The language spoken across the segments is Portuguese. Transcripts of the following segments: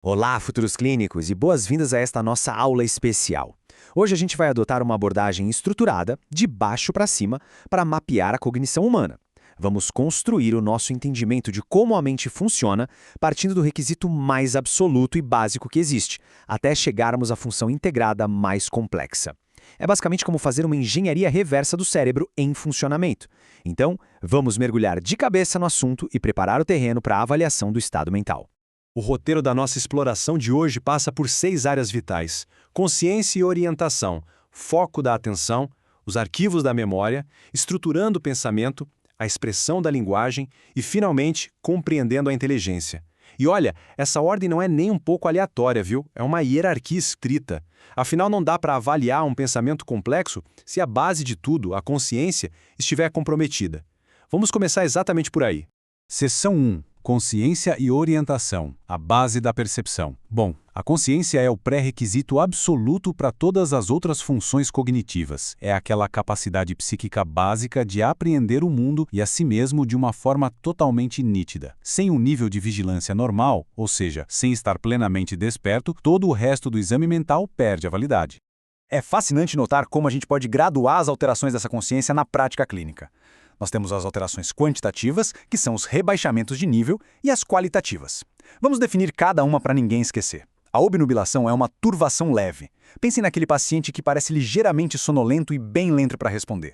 Olá, futuros clínicos, e boas-vindas a esta nossa aula especial. Hoje a gente vai adotar uma abordagem estruturada, de baixo para cima, para mapear a cognição humana. Vamos construir o nosso entendimento de como a mente funciona, partindo do requisito mais absoluto e básico que existe, até chegarmos à função integrada mais complexa. É basicamente como fazer uma engenharia reversa do cérebro em funcionamento. Então, vamos mergulhar de cabeça no assunto e preparar o terreno para a avaliação do estado mental. O roteiro da nossa exploração de hoje passa por 6 áreas vitais: consciência e orientação, foco da atenção, os arquivos da memória, estruturando o pensamento, a expressão da linguagem e, finalmente, compreendendo a inteligência. E olha, essa ordem não é nem um pouco aleatória, viu? É uma hierarquia estrita. Afinal, não dá para avaliar um pensamento complexo se a base de tudo, a consciência, estiver comprometida. Vamos começar exatamente por aí. Seção 1. Consciência e orientação, a base da percepção. Bom, a consciência é o pré-requisito absoluto para todas as outras funções cognitivas. É aquela capacidade psíquica básica de apreender o mundo e a si mesmo de uma forma totalmente nítida. Sem um nível de vigilância normal, ou seja, sem estar plenamente desperto, todo o resto do exame mental perde a validade. É fascinante notar como a gente pode graduar as alterações dessa consciência na prática clínica. Nós temos as alterações quantitativas, que são os rebaixamentos de nível, e as qualitativas. Vamos definir cada uma para ninguém esquecer. A obnubilação é uma turvação leve. Pensem naquele paciente que parece ligeiramente sonolento e bem lento para responder.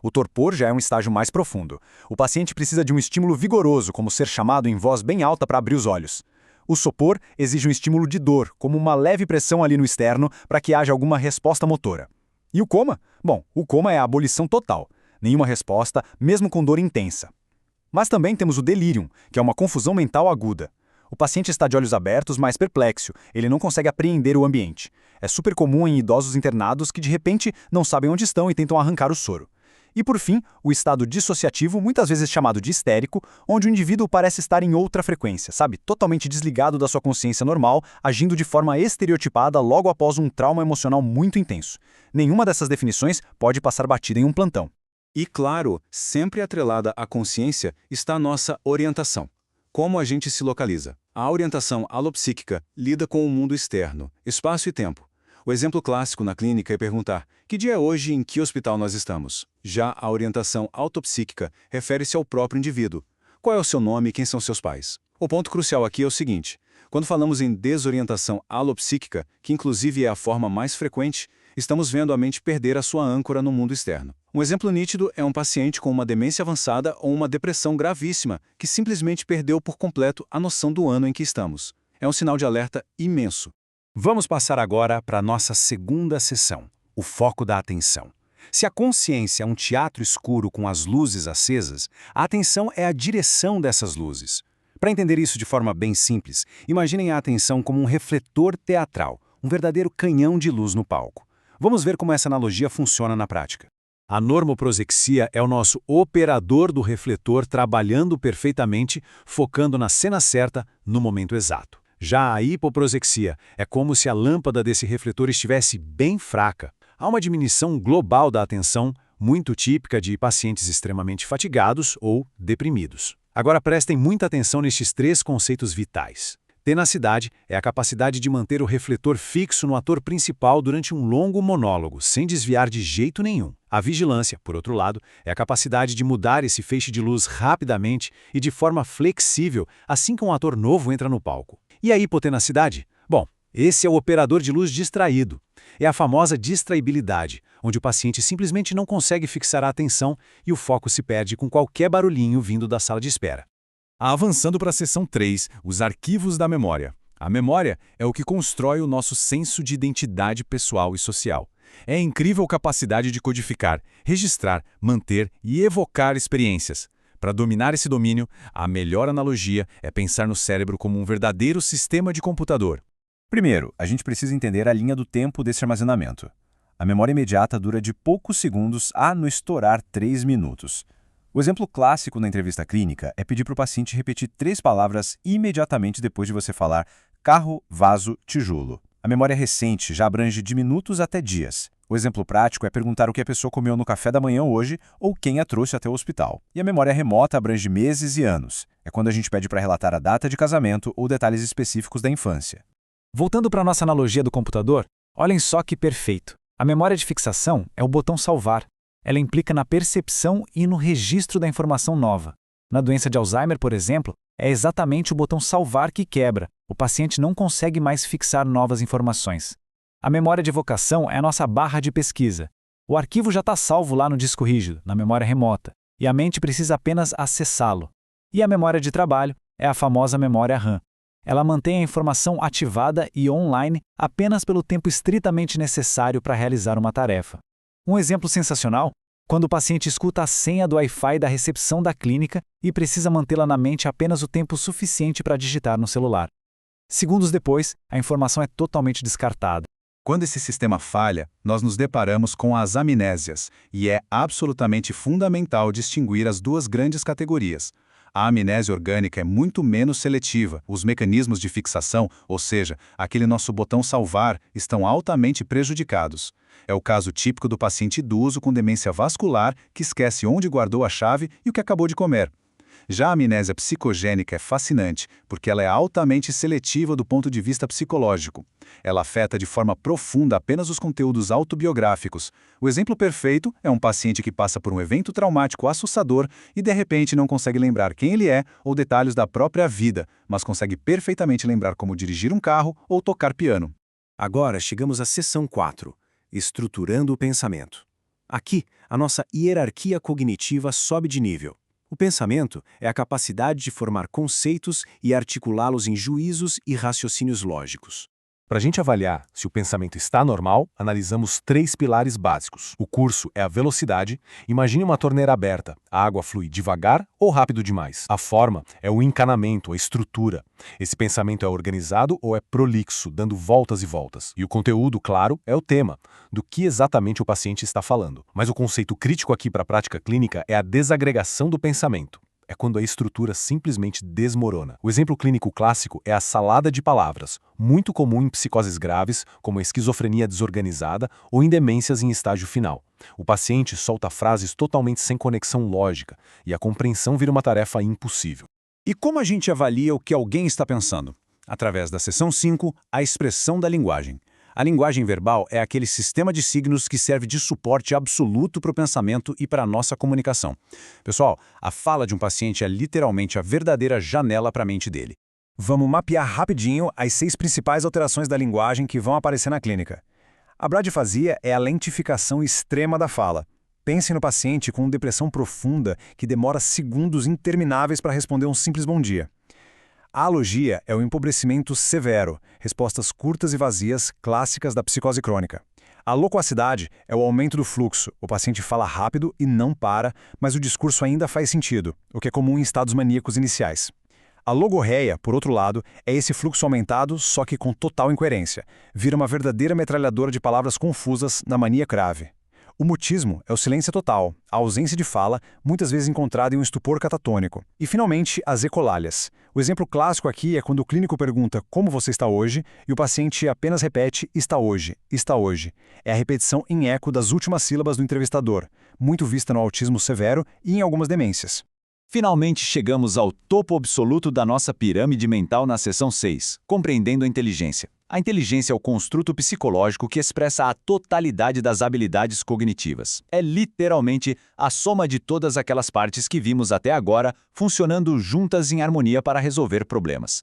O torpor já é um estágio mais profundo. O paciente precisa de um estímulo vigoroso, como ser chamado em voz bem alta para abrir os olhos. O sopor exige um estímulo de dor, como uma leve pressão ali no externo, para que haja alguma resposta motora. E o coma? Bom, o coma é a abolição total. Nenhuma resposta, mesmo com dor intensa. Mas também temos o delírium, que é uma confusão mental aguda. O paciente está de olhos abertos, mas perplexo, ele não consegue apreender o ambiente. É super comum em idosos internados que de repente não sabem onde estão e tentam arrancar o soro. E por fim, o estado dissociativo, muitas vezes chamado de histérico, onde o indivíduo parece estar em outra frequência, sabe? Totalmente desligado da sua consciência normal, agindo de forma estereotipada logo após um trauma emocional muito intenso. Nenhuma dessas definições pode passar batida em um plantão. E claro, sempre atrelada à consciência está a nossa orientação. Como a gente se localiza? A orientação alopsíquica lida com o mundo externo, espaço e tempo. O exemplo clássico na clínica é perguntar: que dia é hoje e em que hospital nós estamos? Já a orientação autopsíquica refere-se ao próprio indivíduo. Qual é o seu nome e quem são seus pais? O ponto crucial aqui é o seguinte: quando falamos em desorientação alopsíquica, que inclusive é a forma mais frequente, estamos vendo a mente perder a sua âncora no mundo externo. Um exemplo nítido é um paciente com uma demência avançada ou uma depressão gravíssima, que simplesmente perdeu por completo a noção do ano em que estamos. É um sinal de alerta imenso. Vamos passar agora para a nossa segunda sessão, o foco da atenção. Se a consciência é um teatro escuro com as luzes acesas, a atenção é a direção dessas luzes. Para entender isso de forma bem simples, imaginem a atenção como um refletor teatral, um verdadeiro canhão de luz no palco. Vamos ver como essa analogia funciona na prática. A normoprosexia é o nosso operador do refletor trabalhando perfeitamente, focando na cena certa, no momento exato. Já a hipoprosexia é como se a lâmpada desse refletor estivesse bem fraca. Há uma diminuição global da atenção, muito típica de pacientes extremamente fatigados ou deprimidos. Agora prestem muita atenção nestes 3 conceitos vitais. Tenacidade é a capacidade de manter o refletor fixo no ator principal durante um longo monólogo, sem desviar de jeito nenhum. A vigilância, por outro lado, é a capacidade de mudar esse feixe de luz rapidamente e de forma flexível assim que um ator novo entra no palco. E a hipotenacidade? Bom, esse é o operador de luz distraído. É a famosa distraibilidade, onde o paciente simplesmente não consegue fixar a atenção e o foco se perde com qualquer barulhinho vindo da sala de espera. Avançando para a seção 3, os arquivos da memória. A memória é o que constrói o nosso senso de identidade pessoal e social. É a incrível capacidade de codificar, registrar, manter e evocar experiências. Para dominar esse domínio, a melhor analogia é pensar no cérebro como um verdadeiro sistema de computador. Primeiro, a gente precisa entender a linha do tempo desse armazenamento. A memória imediata dura de poucos segundos a, no estourar, 3 minutos. O exemplo clássico na entrevista clínica é pedir para o paciente repetir 3 palavras imediatamente depois de você falar carro, vaso, tijolo. A memória recente já abrange de minutos até dias. O exemplo prático é perguntar o que a pessoa comeu no café da manhã hoje ou quem a trouxe até o hospital. E a memória remota abrange meses e anos. É quando a gente pede para relatar a data de casamento ou detalhes específicos da infância. Voltando para a nossa analogia do computador, olhem só que perfeito. A memória de fixação é o botão salvar. Ela implica na percepção e no registro da informação nova. Na doença de Alzheimer, por exemplo, é exatamente o botão salvar que quebra. O paciente não consegue mais fixar novas informações. A memória de evocação é a nossa barra de pesquisa. O arquivo já está salvo lá no disco rígido, na memória remota, e a mente precisa apenas acessá-lo. E a memória de trabalho é a famosa memória RAM. Ela mantém a informação ativada e online apenas pelo tempo estritamente necessário para realizar uma tarefa. Um exemplo sensacional: quando o paciente escuta a senha do Wi-Fi da recepção da clínica e precisa mantê-la na mente apenas o tempo suficiente para digitar no celular. Segundos depois, a informação é totalmente descartada. Quando esse sistema falha, nós nos deparamos com as amnésias, e é absolutamente fundamental distinguir as duas grandes categorias. A amnésia orgânica é muito menos seletiva. Os mecanismos de fixação, ou seja, aquele nosso botão salvar, estão altamente prejudicados. É o caso típico do paciente idoso com demência vascular que esquece onde guardou a chave e o que acabou de comer. Já a amnésia psicogênica é fascinante, porque ela é altamente seletiva do ponto de vista psicológico. Ela afeta de forma profunda apenas os conteúdos autobiográficos. O exemplo perfeito é um paciente que passa por um evento traumático assustador e de repente não consegue lembrar quem ele é ou detalhes da própria vida, mas consegue perfeitamente lembrar como dirigir um carro ou tocar piano. Agora chegamos à seção 4, estruturando o pensamento. Aqui, a nossa hierarquia cognitiva sobe de nível. O pensamento é a capacidade de formar conceitos e articulá-los em juízos e raciocínios lógicos. Para a gente avaliar se o pensamento está normal, analisamos 3 pilares básicos. O curso é a velocidade. Imagine uma torneira aberta. A água flui devagar ou rápido demais. A forma é o encanamento, a estrutura. Esse pensamento é organizado ou é prolixo, dando voltas e voltas. E o conteúdo, claro, é o tema, do que exatamente o paciente está falando. Mas o conceito crítico aqui para a prática clínica é a desagregação do pensamento. É quando a estrutura simplesmente desmorona. O exemplo clínico clássico é a salada de palavras, muito comum em psicoses graves, como a esquizofrenia desorganizada ou em demências em estágio final. O paciente solta frases totalmente sem conexão lógica e a compreensão vira uma tarefa impossível. E como a gente avalia o que alguém está pensando? Através da seção 5, a expressão da linguagem. A linguagem verbal é aquele sistema de signos que serve de suporte absoluto para o pensamento e para a nossa comunicação. Pessoal, a fala de um paciente é literalmente a verdadeira janela para a mente dele. Vamos mapear rapidinho as 6 principais alterações da linguagem que vão aparecer na clínica. A bradifasia é a lentificação extrema da fala. Pense no paciente com depressão profunda que demora segundos intermináveis para responder um simples bom dia. A alogia é o empobrecimento severo, respostas curtas e vazias clássicas da psicose crônica. A loquacidade é o aumento do fluxo. O paciente fala rápido e não para, mas o discurso ainda faz sentido, o que é comum em estados maníacos iniciais. A logorreia, por outro lado, é esse fluxo aumentado, só que com total incoerência. Vira uma verdadeira metralhadora de palavras confusas na mania grave. O mutismo é o silêncio total, a ausência de fala, muitas vezes encontrada em um estupor catatônico. E, finalmente, as ecolálias. O exemplo clássico aqui é quando o clínico pergunta como você está hoje e o paciente apenas repete está hoje, está hoje. É a repetição em eco das últimas sílabas do entrevistador, muito vista no autismo severo e em algumas demências. Finalmente chegamos ao topo absoluto da nossa pirâmide mental na seção 6, compreendendo a inteligência. A inteligência é o construto psicológico que expressa a totalidade das habilidades cognitivas. É literalmente a soma de todas aquelas partes que vimos até agora funcionando juntas em harmonia para resolver problemas.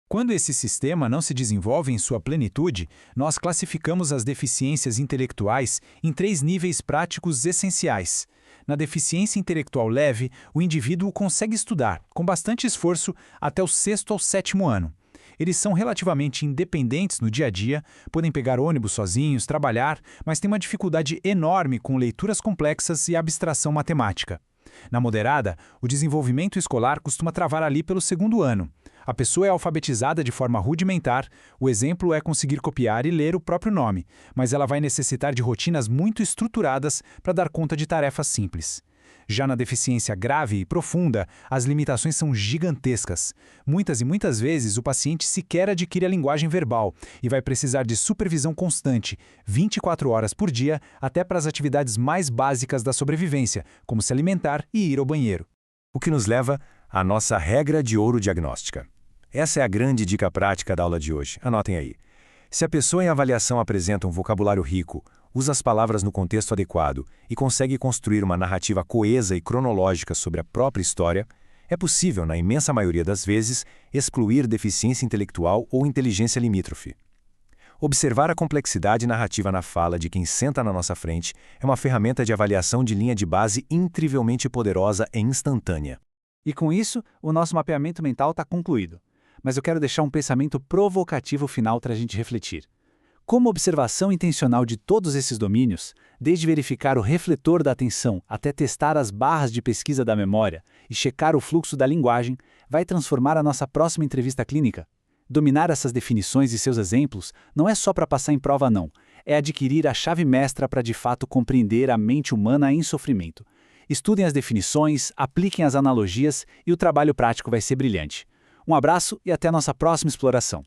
Quando esse sistema não se desenvolve em sua plenitude, nós classificamos as deficiências intelectuais em 3 níveis práticos essenciais. Na deficiência intelectual leve, o indivíduo consegue estudar, com bastante esforço, até o 6º ao 7º ano. Eles são relativamente independentes no dia a dia, podem pegar ônibus sozinhos, trabalhar, mas têm uma dificuldade enorme com leituras complexas e abstração matemática. Na moderada, o desenvolvimento escolar costuma travar ali pelo 2º ano. A pessoa é alfabetizada de forma rudimentar, o exemplo é conseguir copiar e ler o próprio nome, mas ela vai necessitar de rotinas muito estruturadas para dar conta de tarefas simples. Já na deficiência grave e profunda, as limitações são gigantescas. Muitas e muitas vezes o paciente sequer adquire a linguagem verbal e vai precisar de supervisão constante, 24 horas por dia, até para as atividades mais básicas da sobrevivência, como se alimentar e ir ao banheiro. O que nos leva à nossa regra de ouro diagnóstica. Essa é a grande dica prática da aula de hoje. Anotem aí. Se a pessoa em avaliação apresenta um vocabulário rico, usa as palavras no contexto adequado e consegue construir uma narrativa coesa e cronológica sobre a própria história, é possível, na imensa maioria das vezes, excluir deficiência intelectual ou inteligência limítrofe. Observar a complexidade narrativa na fala de quem senta na nossa frente é uma ferramenta de avaliação de linha de base incrivelmente poderosa e instantânea. E com isso, o nosso mapeamento mental está concluído. Mas eu quero deixar um pensamento provocativo final para a gente refletir. Como observação intencional de todos esses domínios, desde verificar o refletor da atenção até testar as barras de pesquisa da memória e checar o fluxo da linguagem, vai transformar a nossa próxima entrevista clínica? Dominar essas definições e seus exemplos não é só para passar em prova, não. É adquirir a chave mestra para de fato compreender a mente humana em sofrimento. Estudem as definições, apliquem as analogias e o trabalho prático vai ser brilhante. Um abraço e até a nossa próxima exploração.